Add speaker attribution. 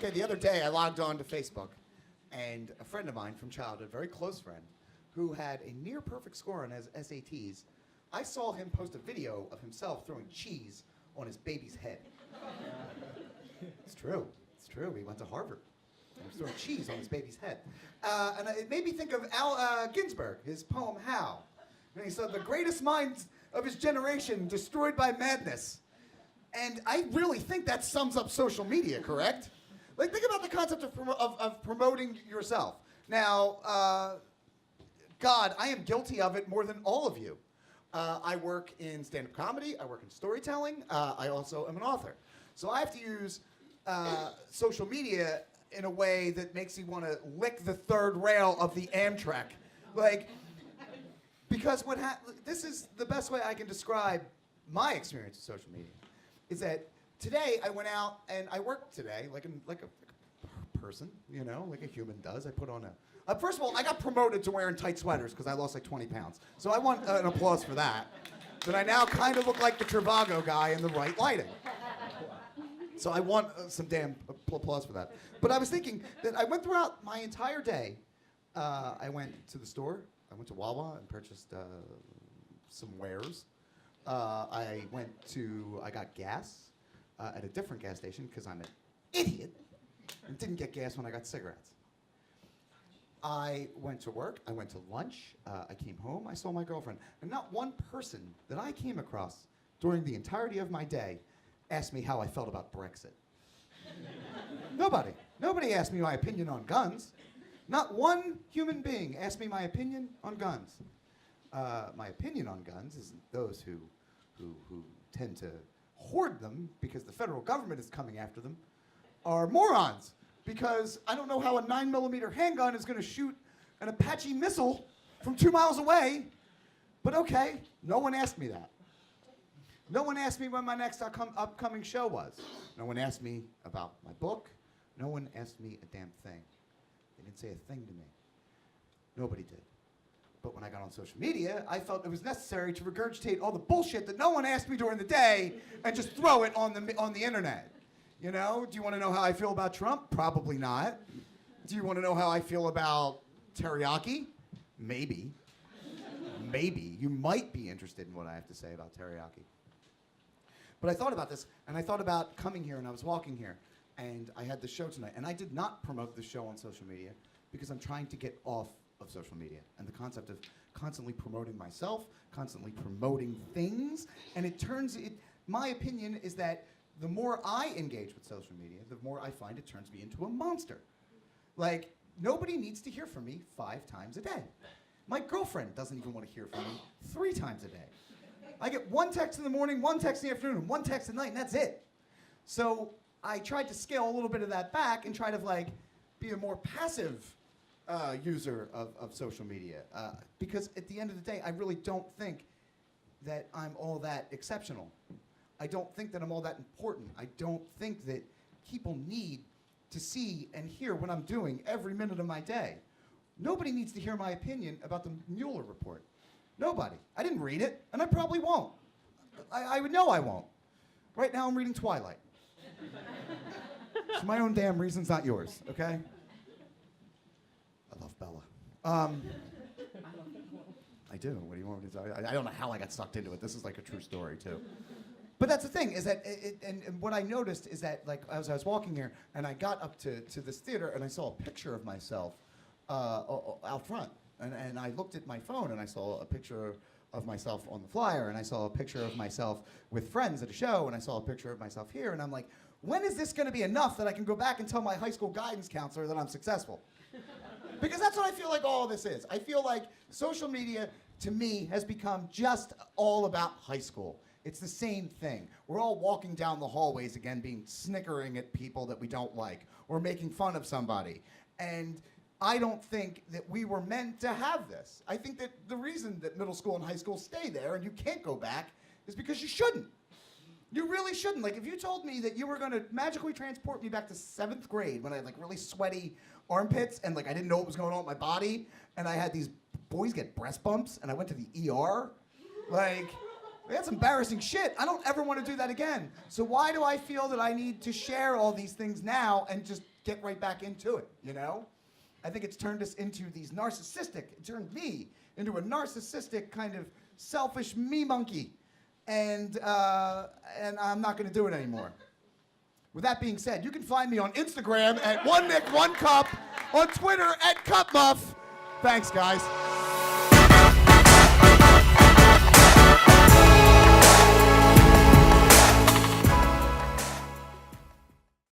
Speaker 1: Okay, the other day I logged on to Facebook, and a friend of mine from childhood, a very close friend, who had a near perfect score on his SATs, I saw him post a video of himself throwing cheese on his baby's head. It's true. It's true. He went to Harvard. He was throwing cheese on his baby's head. And it made me think of Al Ginsberg, his poem, How. And he said, the greatest minds of his generation destroyed by madness. And I really think that sums up social media, correct? Like, think about the concept of promoting yourself. Now, God, I am guilty of it more than all of you. I work in stand-up comedy. I work in storytelling. I also am an author. So I have to use social media in a way that makes you want to lick the third rail of the Amtrak. Like, because this is the best way I can describe my experience with social media, is that today I went out and I worked today like a person, you know, like a human does. I put on first of all, I got promoted to wearing tight sweaters because I lost like 20 pounds. So I want an applause for that. But I now kind of look like the Trivago guy in the right lighting. So I want some damn applause for that. But I was thinking that I went throughout my entire day. I went to the store. I went to Wawa and purchased some wares. I got gas at a different gas station because I'm an idiot and didn't get gas when I got cigarettes. I went to work, I went to lunch, I came home, I saw my girlfriend, and not one person that I came across during the entirety of my day asked me how I felt about Brexit. Nobody. Nobody asked me my opinion on guns. Not one human being asked me my opinion on guns. My opinion on guns is those who tend to hoard them because the federal government is coming after them are morons. Because I don't know how a 9mm handgun is going to shoot an Apache missile from 2 miles away. But okay, no one asked me that. No one asked me when my next upcoming show was. No one asked me about my book. No one asked me a damn thing. They didn't say a thing to me. Nobody did. But when I got on social media, I felt it was necessary to regurgitate all the bullshit that no one asked me during the day and just throw it on the internet. You know, do you want to know how I feel about Trump? Probably not. Do you want to know how I feel about teriyaki? Maybe. Maybe. You might be interested in what I have to say about teriyaki. But I thought about this, and I thought about coming here, and I was walking here, and I had the show tonight, and I did not promote the show on social media because I'm trying to get off of social media and the concept of constantly promoting myself, constantly promoting things, and my opinion is that the more I engage with social media, the more I find it turns me into a monster. Like, nobody needs to hear from me 5 times a day. My girlfriend doesn't even want to hear from me 3 times a day. I get 1 text in the morning, 1 text in the afternoon, and 1 text at night, and that's it. So I tried to scale a little bit of that back and try to like be a more passive user of social media. Because at the end of the day, I really don't think that I'm all that exceptional. I don't think that I'm all that important. I don't think that people need to see and hear what I'm doing every minute of my day. Nobody needs to hear my opinion about the Mueller report. Nobody. I didn't read it, and I probably won't. I would know I won't. Right now I'm reading Twilight. It's my own damn reasons, not yours, okay? I love Bella. I do. What do you want me to tell you? I don't know how I got sucked into it. This is like a true story, too. But that's the thing, is that, and what I noticed is that, like, as I was walking here, and I got up to this theater, and I saw a picture of myself out front. And I looked at my phone, and I saw a picture of myself on the flyer, and I saw a picture of myself with friends at a show, and I saw a picture of myself here, and I'm like, when is this going to be enough that I can go back and tell my high school guidance counselor that I'm successful? Because that's what I feel like all of this is. I feel like social media, to me, has become just all about high school. It's the same thing. We're all walking down the hallways again, snickering at people that we don't like, or making fun of somebody. And I don't think that we were meant to have this. I think that the reason that middle school and high school stay there and you can't go back is because you shouldn't. You really shouldn't. Like, if you told me that you were going to magically transport me back to 7th grade when I had like really sweaty armpits and like I didn't know what was going on with my body, and I had these boys get breast bumps and I went to the ER, like, that's embarrassing shit. I don't ever want to do that again. So why do I feel that I need to share all these things now and just get right back into it, you know? I think it's turned us into these it turned me into a narcissistic kind of selfish me monkey. And I'm not going to do it anymore. With that being said, you can find me on Instagram at 1Nick1Cup, on Twitter at CupMuff. Thanks, guys.